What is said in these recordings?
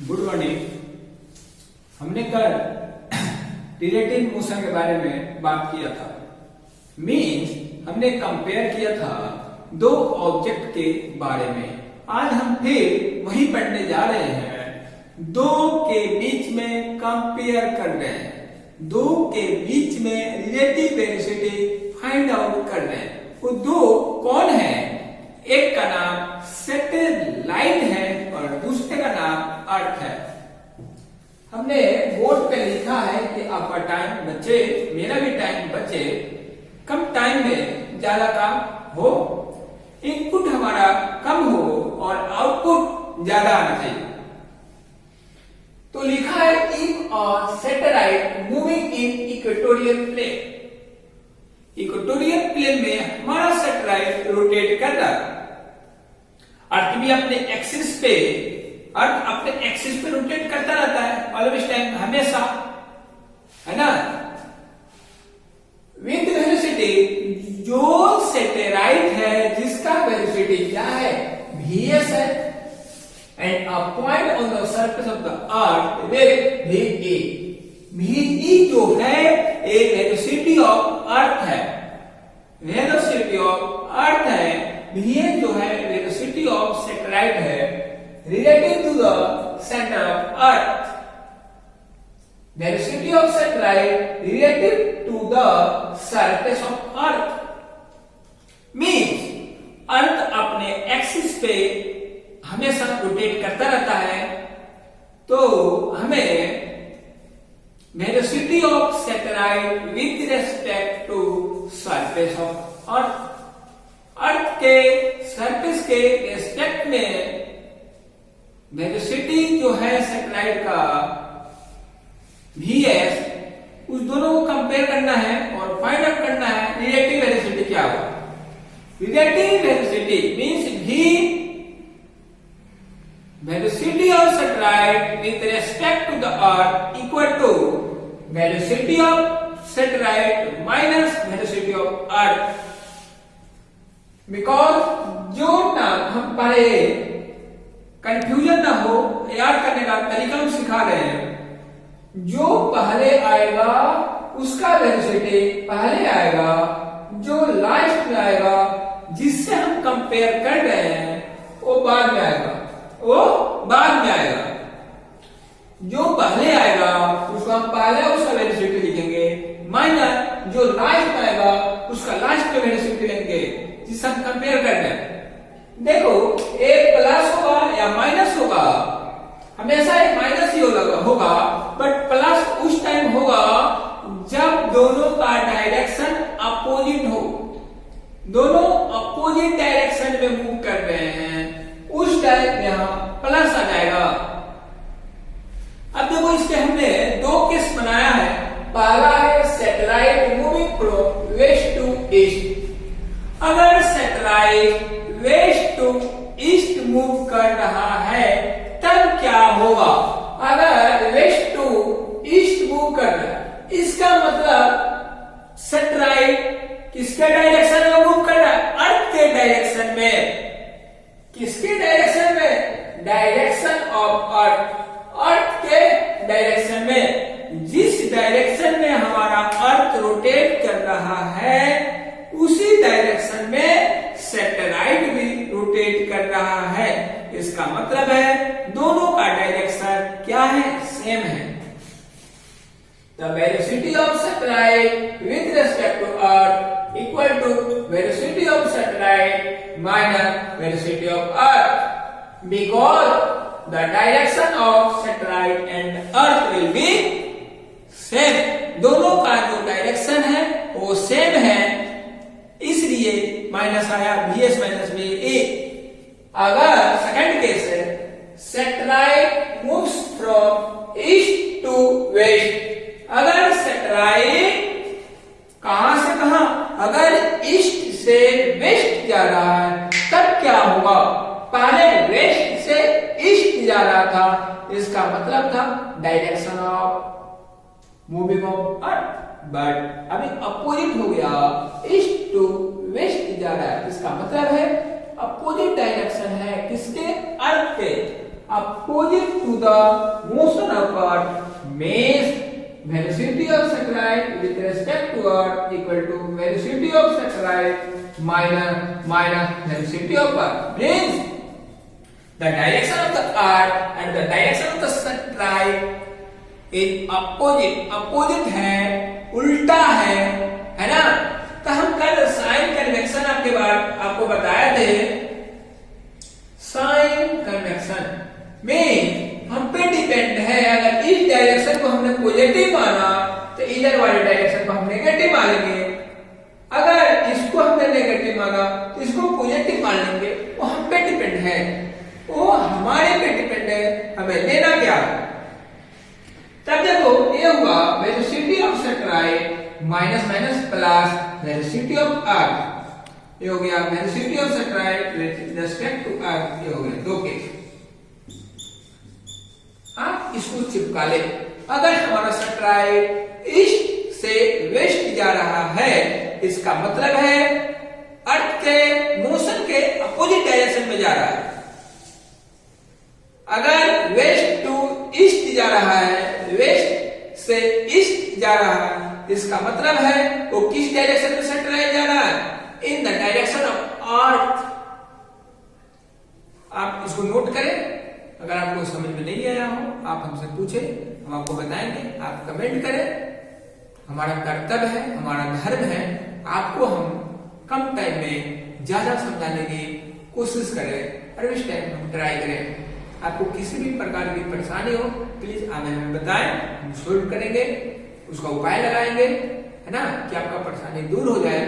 Good morning. हमने कल relative motion के बारे में बात किया था। मीन्स हमने कंपेयर किया था दो ऑब्जेक्ट के बारे में। आज हम फिर वही पढ़ने जा रहे हैं। दो के बीच में कंपेयर कर रहे हैं, दो के बीच में रिलेटिव वेलोसिटी फाइंड आउट कर रहे हैं। वो दो कौन है? एक का नाम सैटेलाइट है और दूसरे का नाम अर्थ है। हमने बोर्ड पे लिखा है कि आपका टाइम बचे, मेरा भी टाइम बचे, कम टाइम में ज्यादा काम हो, इनपुट हमारा कम हो और आउटपुट ज्यादा आना चाहिए। तो लिखा है if a satellite moving in equatorial plane. Equatorial plane में हमारा सैटेलाइट रोटेट कर रहा है। अर्थ भी अपने एक्सिस पे, अर्थ अपने एक्सिस पे रोटेट करता रहता है ऑलवेज टाइम, हमेशा, है ना। विद वेलोसिटी, जो सैटेलाइट है जिसका वेलोसिटी क्या है? vs है, and a point on the surface of the earth with ve। ve जो है एक वेलोसिटी ऑफ अर्थ है, वेलोसिटी ऑफ अर्थ है। va जो है वेलोसिटी ऑफ सैटेलाइट है relative to the center of earth। velocity of satellite relative to the surface of earth means अर्थ अपने axis पे हमेशा रोटेट करता रहता है। तो हमें velocity of satellite with respect to surface of earth, earth के सरफेस के रेस्पेक्ट में वेलोसिटी जो है सैटेलाइट का vs, उस दोनों को कंपेयर करना है और फाइंड आउट करना है रिलेटिव वेलोसिटी क्या होगा। Relative velocity means v velocity of satellite with respect to the earth equal to velocity of satellite minus velocity of earth. Because जो नाम हम पढ़े, कंफ्यूजन ना हो, याद करने का तरीका हम सिखा रहे हैं। जो पहले आएगा उसका वेलोसिटी पहले आएगा, जो लास्ट में आएगा जिससे हम कंपेयर कर रहे हैं वो बाद में आएगा, वो बाद में आएगा। जो पहले आएगा उसको हम पहले उसका वेलोसिटी लिखेंगे, माइनस जो लास्ट में आएगा उसका लास्ट में वेलोसिटी लेंगे जिससे हम कंपेयर कर रहे हैं। देखो, एक प्लस होगा या माइनस होगा, हमेशा एक माइनस ही होगा, बट प्लस उस टाइम होगा जब दोनों का डायरेक्शन अपोजिट हो। दोनों अपोजिट डायरेक्शन में मूव कर रहे हैं, उस टाइम यहां प्लस आ जाएगा। अब देखो, इसके हमने दो केस बनाया है। पहला है satellite moving from west to east. अगर satellite west to east move कर रहा है तब क्या होगा? अगर वेस्ट टू ईस्ट मूव कर रहा है, इसका मतलब सैटेलाइट किसके डायरेक्शन में मूव कर रहा है? अर्थ के डायरेक्शन में। किसके डायरेक्शन में? डायरेक्शन ऑफ अर्थ, अर्थ के डायरेक्शन में। जिस डायरेक्शन में हमारा अर्थ रोटेट कर रहा है उसी डायरेक्शन में सैटेलाइट भी रोटेट कर रहा है। इसका मतलब है दोनों का डायरेक्शन क्या है? सेम है। The velocity of satellite with respect to earth equal to velocity of satellite minus velocity of earth, because the direction of satellite and earth will be same. दोनों का जो डायरेक्शन है वो सेम है, इसलिए माइनस आया, vs minus va। अगर second case है satellite moves from east to west. अगर सैटेलाइट कहां से कहां, अगर ईस्ट से वेस्ट जा रहा है तब क्या होगा? पहले वेस्ट से ईस्ट जा रहा था, इसका मतलब था direction of moving of earth, but अभी अपोजिट हो गया, ईस्ट टू वेस्ट जा रहा है। इसका मतलब है अपोजिट डायरेक्शन है किसके? अर्थ के। opposite to the motion of earth means velocity of satellite with respect to earth equal to velocity of satellite minus velocity of earth, means the direction of the earth and the direction of the satellite is opposite है, उल्टा है ना। तो हम कल sign convection आपको बताए थे। साइन कन्वेक्शन में हम पे डिपेंड है, अगर इस डायरेक्शन को हमने पॉजिटिव माना तो इधर वाले डायरेक्शन को हम नेगेटिव मानेंगे, अगर इसको हमने नेगेटिव माना तो इसको पॉजिटिव मान लेंगे। वो हम पे डिपेंड है, वो हमारे पे डिपेंड है, हमें लेना क्या। तब देखो ये हुआ velocity of satellite minus minus plus velocity of earth, ये हो गया velocity of satellite with respect to earth, ये हो गया दो केस। आप इसको चिपका ले, अगर हमारा सैटेलाइट ईस्ट से वेस्ट जा रहा है, इसका मतलब है अर्थ के मोशन के अपोजिट डायरेक्शन में जा रहा है। अगर वेस्ट टू ईस्ट जा रहा है, वेस्ट से ईस्ट जा रहा है, इसका मतलब है वो किस डायरेक्शन में सैटेलाइट जा रहा है, in the direction of earth. आप इसको नोट करें, अगर आपको समझ में नहीं आया हो आप हमसे पूछें, हम आपको बताएंगे, आप कमेंट करें। हमारा कर्तव्य है, हमारा धर्म है, आपको हम कम टाइम में ज्यादा समझाने की कोशिश करें और इस टाइम हम ट्राई करें। आपको किसी भी प्रकार की परेशानी हो प्लीज आप हमें बताएं, हम सोल्व करेंगे, उसका उपाय लगाएंगे, है ना, कि आपका परेशानी दूर हो जाए।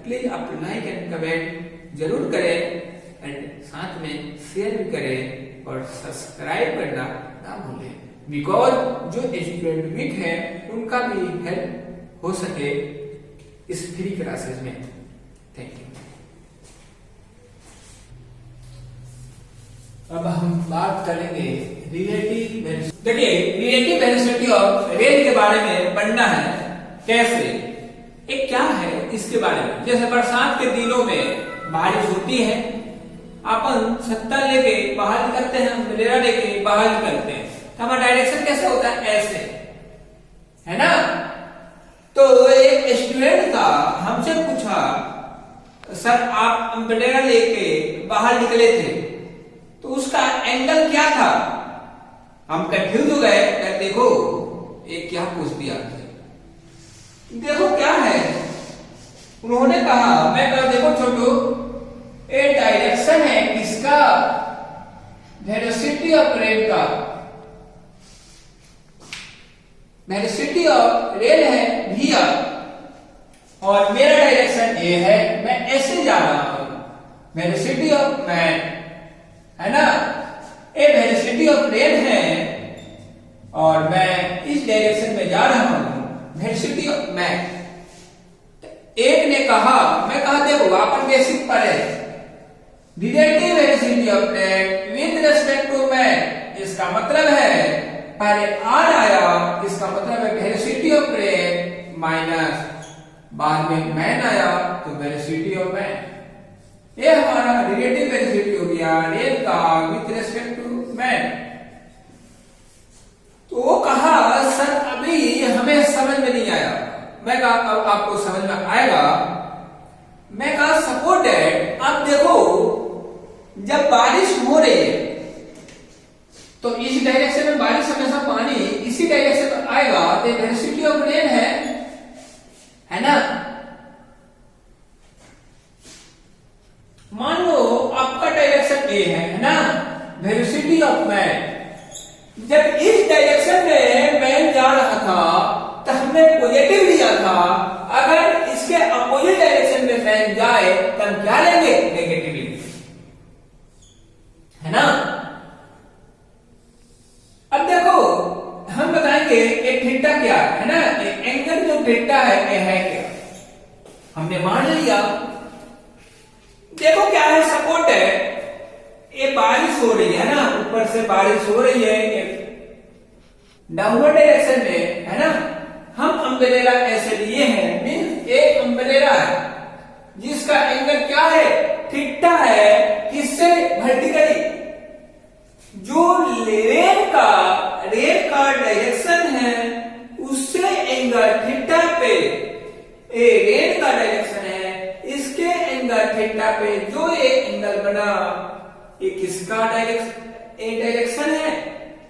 प्लीज आप लाइक एंड कमेंट जरूर करें एंड साथ में शेयर भी करें और सब्सक्राइब करना ना भूलें, बिकॉज जो स्टूडेंट वीक है उनका भी हेल्प हो सके इस फ्री क्लासेस में। Thank you. अब हम बात करेंगे रिलेटिव वेलोसिटी। देखिए रिलेटिव वेलोसिटी ऑफ रेल के बारे में पढ़ना है, कैसे, एक क्या है इसके बारे में। जैसे बरसात के दिनों में बारिश होती है, अपन छत्ता लेके बाहर निकलते हैं, अम्ब्रेला लेके बाहर निकलते हैं, तो हमारा डायरेक्शन कैसे होता है, ऐसे, है ना। तो एक स्टूडेंट था, हमसे पूछा सर आप अम्ब्रेला लेके बाहर निकले थे तो उसका एंगल क्या था। हम कंफ्यूज हो गए, देखो ये क्या पूछ दिया, देखो क्या है। उन्होंने कहा, मैं कहा देखो छोटू, ये डायरेक्शन है किसका, वेलोसिटी ऑफ रेल का। वेलोसिटी ऑफ रेल है v और मेरा डायरेक्शन ए है, मैं ऐसे जा रहा हूं। वेलोसिटी ऑफ मैन, है ना, ये वेलोसिटी ऑफ रेल है और मैं इस डायरेक्शन में जा रहा हूं, वेलोसिटी ऑफ मैन। एक ने कहा, मैं कहा देखो अपन बेसिक पर है, relative velocity of rail with respect to man, इसका मतलब है पहले आर आया, इसका मतलब है वेलोसिटी ऑफ रेल माइनस बाद में मैन आया तो वेलोसिटी ऑफ मैन। ये हमारा रिलेटिव वेलोसिटी हो गया रेल का विद रिस्पेक्ट टू मैन। तो वो कहा सर अभी हमें समझ में नहीं आया। मैं कहा अब आपको समझ में आएगा। मैं कहा सपोज दैट, आप देखो जब बारिश हो रही है तो इस डायरेक्शन में बारिश हमेशा पानी इसी डायरेक्शन में आएगा, तो वेलोसिटी ऑफ रेन है ना। मान लो आपका डायरेक्शन ए है ना, वेलोसिटी ऑफ मैन। जब इस डायरेक्शन में मैन जा रहा था तो हमने पॉजिटिव लिया था, अगर इसके अपोजिट डायरेक्शन में मैन जाए तो हम क्या लेंगे, नेगेटिव लेंगे, है ना। अब देखो हम बताएंगे एक थीटा क्या है ना, एंगल जो थीटा है क्या, हमने मान लिया। देखो क्या है, सपोर्ट है, ये बारिश हो रही है ना, ऊपर से बारिश हो रही है डाउनवर्ड डायरेक्शन में, है ना। हम अम्ब्रेला ऐसे लिए हैं, मींस एक अम्ब्रेला है जिसका एंगल क्या है, थीटा है, किससे, वर्टिकली। जो एंगल थीटा पे, ये रेन का डायरेक्शन है, इसके एंगल थीटा पे जो ये एंगल बना, ये किसका डायरेक्शन है?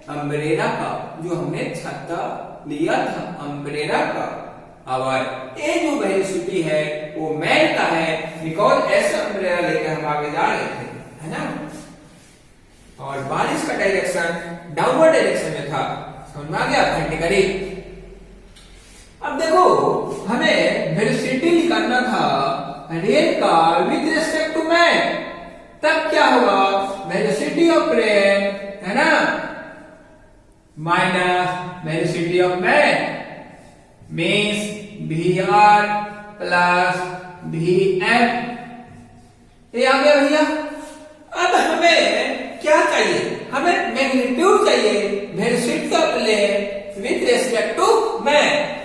अम्ब्रेला का, जो हमने छाता लिया था अम्ब्रेला का। और ये जो वेलोसिटी है वो मैन का है, बिकॉज ऐसा अम्ब्रेला लेकर हम आगे जा रहे थे, है ना। और बारिश का डायरेक्शन डाउनवर्ड डायरेक्शन में था, समझ में आ गया वर्टिकली। अब देखो हमें वेलोसिटी निकालना था रेन का विद रिस्पेक्ट टू मैन, तब क्या होगा? वेलोसिटी ऑफ रेन, है ना, minus velocity of man means VR plus VM। ये आ गया भैया। अब हमें क्या चाहिए? हमें मैग्नीट्यूड चाहिए velocity of rain with respect to man.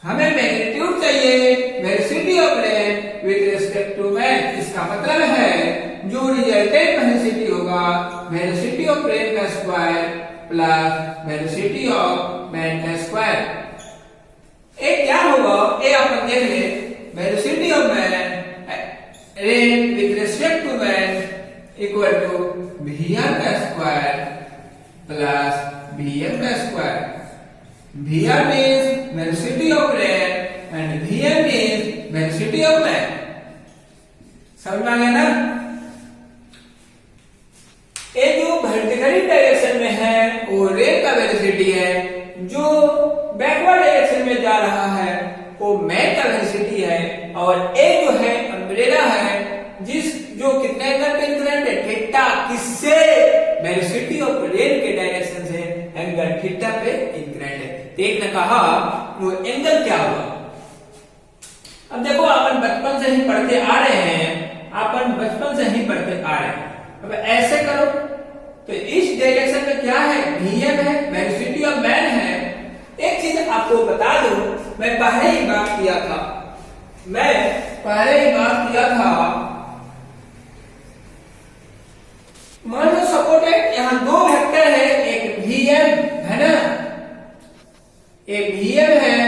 हमें मैग्नीट्यूड चाहिए velocity of rain with respect to man. इसका मतलब है जो रिजल्टेंट वेलोसिटी होगा वेलोसिटी ऑफ रेन का square plus velocity of man का स्क्वायर। ये क्या होगा? ये अपन देख ले, velocity of man rain with respect to man equal to VR का स्क्वायर प्लस VM का square. VR means velocity of rain and VM means velocity of man। समझ में आ गया ना? ये जो वर्टिकली डायरेक्शन में है वो रेन का वेलोसिटी है, जो बैकवर्ड डायरेक्शन में जा रहा है वो मैन का वेलोसिटी है, और ये जो है अम्ब्रेला है जो कितने एंगल पे इंक्लाइंड है? थीटा। किससे? वेलोसिटी ऑफ रेन के डायरेक्शन से एंगल थीटा पे इंक्लाइंड है। एक ने कहा वो एंगल क्या होगा? अब देखो अपन बचपन से ही पढ़ते आ रहे हैं, अपन बचपन से ही पढ़ते आ रहे हैं। अब ऐसे करो तो इस डायरेक्शन में क्या है? VM है, वेलोसिटी ऑफ मैन है। एक चीज आपको बता दूं, मैं पहले ही बात किया था, मान लो सपोर्टेड यहाँ दो वेक्टर है, एक VM है ना, एक VM है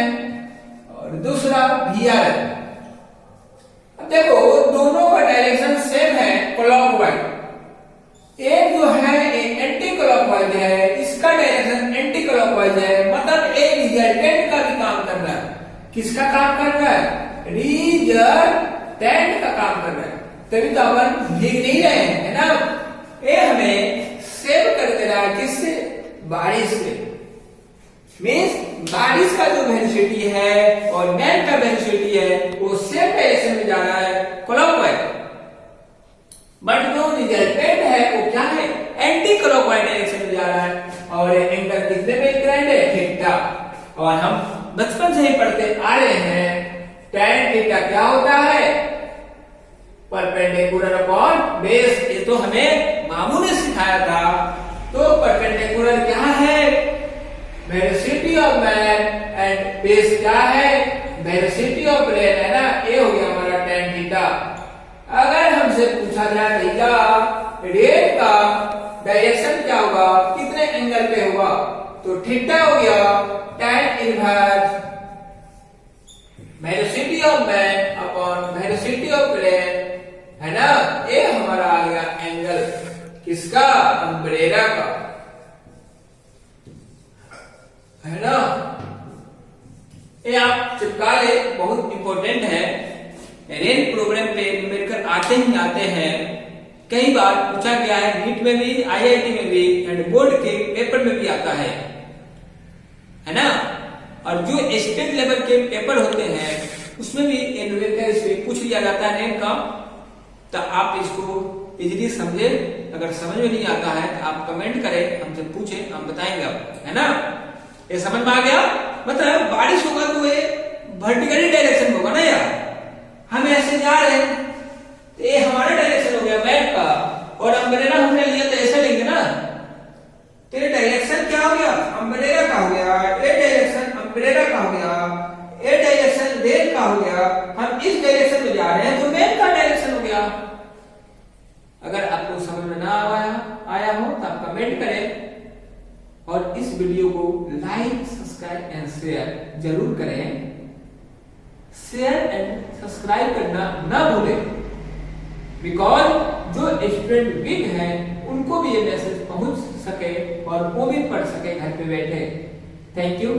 और दूसरा VR है। अब देखो दोनों का डायरेक्शन सेम है, क्लॉकवाइज। एक जो है एंटी क्लॉकवाइज है, इसका डायरेक्शन एंटी क्लॉकवाइज है, मतलब एक रिजल्टेंट का भी काम कर रहा है। किसका काम कर रहा है? रिजल्टेंट का काम कर रहा है, तभी तो अपन भीग नहीं रहे हैं, है ना। ये हमें सेव कर दे रहा है किससे? बारिश से। मीन्स बारिश का जो वेलोसिटी है और मैन का वेलोसिटी है वो सेम डायरेक्शन में जा रहा है, क्लॉकवाइज। बट जो रिजल्टेंट है वो क्या है? एंटी क्लॉकवाइज डायरेक्शन में जा रहा है, और एंगल कितने पे इंक्लाइंड है? थीटा। और हम बचपन से ही पढ़ते आ रहे हैं tan थीटा क्या होता है? Perpendicular upon base. ये तो हमें मामू ने सिखाया था। तो परपेंडिकुलर क्या है? Velocity of man and base क्या है? वेलोसिटी ऑफ रेन, है ना। ये हो गया हमारा tan थीटा। अगर हमसे पूछा जाए भैया रेन का डायरेक्शन क्या होगा, कितने एंगल पे होगा, तो थीटा हो गया tan inverse velocity of man upon velocity of rain, है ना। ये हमारा आ गया एंगल किसका? अम्ब्रेला का, है ना। ये आप चिपका ले, बहुत इंपॉर्टेंट है। रेन प्रोग्राम पे न्यूमेरिकल आते ही आते हैं, कई बार पूछा गया है, नीट में भी, IIT में भी एंड बोर्ड के पेपर में भी आता है ना। और जो स्टेट लेवल के पेपर होते हैं उसमें भी न्यूमेरिकल से पूछ लिया जाता है रेन का। तो आप इसको इजीली समझे। अगर समझ में नहीं आता है तो आप कमेंट करें, हमसे पूछें, हम बताएंगे आपको, है ना। ये समझ में आ गया? मतलब बारिश होगा तो ये वर्टिकली डायरेक्शन होगा ना यार। हम ऐसे जा रहे हैं तो ये हमारा डायरेक्शन हो गया मैप का, और अम्ब्रेला हमने लिया तो ऐसे लेंगे ना। तो ये डायरेक्शन क्या हो गया? अम्ब्रेला का हो गया। ये डायरेक्शन अम्ब्रेला का हो गया, ये डायरेक्शन रेन का हो गया। हम इस डायरेक्शन में जा रहे हैं तो मैन का डायरेक्शन हो गया। अगर आपको समझ में ना आया हो तो आप कमेंट करें और इस वीडियो को लाइक, सब्सक्राइब एंड शेयर जरूर करें। शेयर एंड सब्सक्राइब करना ना भूलें, बिकॉज जो स्टूडेंट वीक हैं उनको भी ये मैसेज पहुंच सके और वो भी पढ़ सके घर पे बैठे। Thank you.